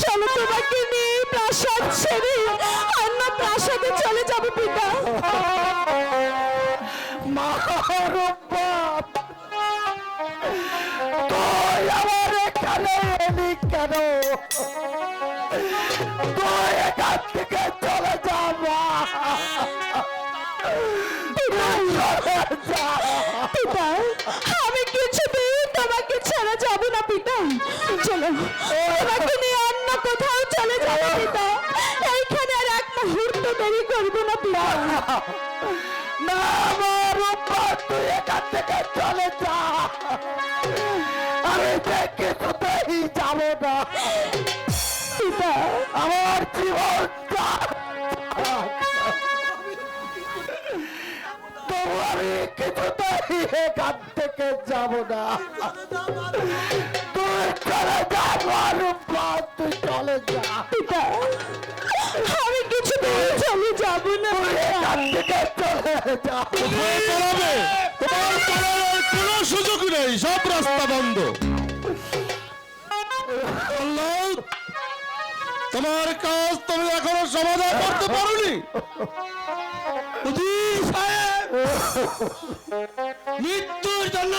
চলো তোমাকে নিয়ে প্রাসাদ ছেড়ে অন্য প্রাসাদে চলে যাবো পিতা। মা রূপা, তুই আমার এখানে এলি কেন? তুই এখান থেকে চলে যা মা, পিতা আমি কিছুতেই তোমাকে ছেড়ে যাব না পিতা। চলো তোমাকে নিয়ে অন্য কোথাও চলে যাবো পিতা। এইখানে আর এক মুহূর্ত দেরি করবো না পিতা। না মা রূপা, তুই এখান থেকে চলে যা, আমি যে কিছুতেই যাব না পিতা। আমার জীবনটা, তবু আমি কিছুতেই এখান থেকে যাব না। তুই চলে যা মা রূপা, তুই চলে যা পিতা আমি কিছুতেই চলে যাব না এখান থেকে, চলে যা। কোথায় পালাবে? তোমার পালানোর কোনো সুযোগ নেই, সব রাস্তা বন্ধ। আল্লাহ, তোমার কাজ তুমি এখনো সমাধান করতে পারোনি। উজির সাহেব, মৃত্যুর জন্য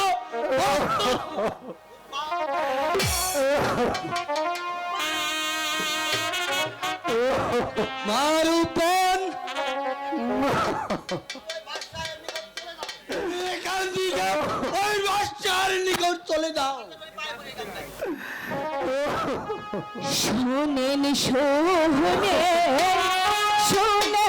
মারুপন এখান থেকে ওই বাচ্চার নিকট চলে যাও। শুনেন শোনে শুনে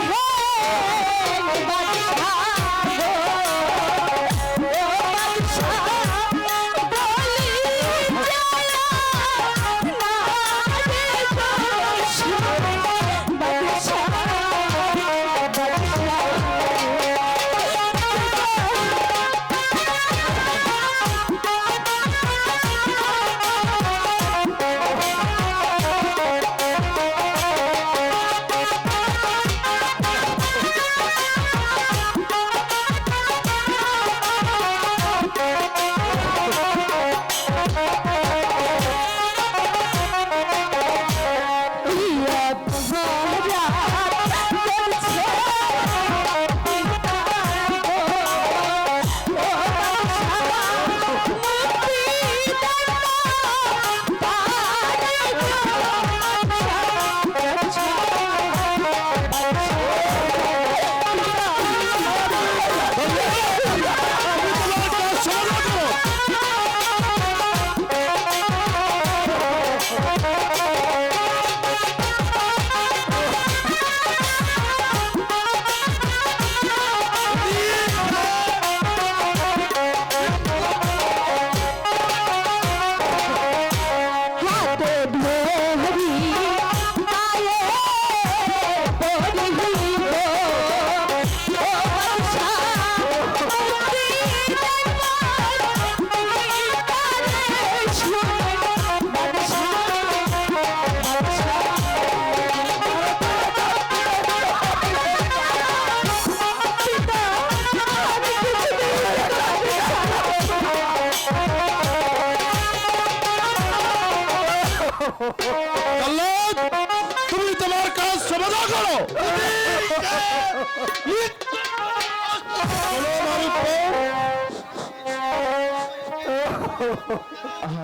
তুমি তোমার কাজ সমাধান করো।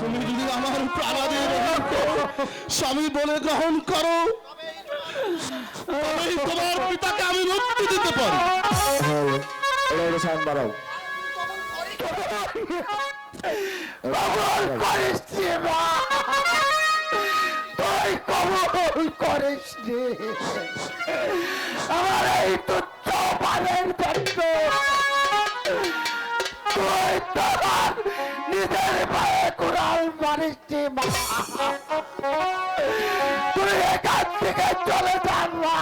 তুমি যদি আমার প্রাণাদের স্বামী বলে গ্রহণ করো, তবেই তোমার পিতাকে আমি মুক্তি দিতে পারি। কবল করিস রে মা, তুই কবল করিস রে আমার এই তুচ্ছ পানের জন্য। তুই তোমার নিজের পায়ে কুড়াল মারিস রে মা, তুই এখান থেকে চলে যা মা,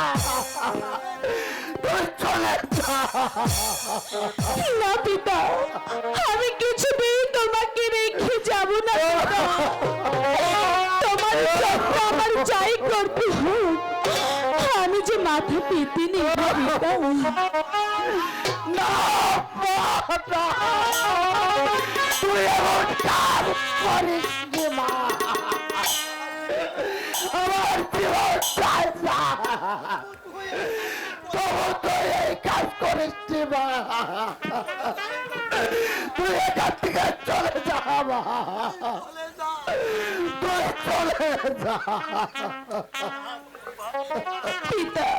তুই চলে যা। না পিতা আমি কিছুতেই তোমাকে রেখে যাব না পিতা। তোমার জন্য আমার যাই করতে হোক আমি যে মাথা পেতে নেব পিতা। না মা, তুই এমন কাজ করিস রে মা, আমার জীবন চাই না। তবু তুই এই কাজ করিস নি মা, তুই এখান থেকে চলে যা মা, তুই চলে যা। পিতা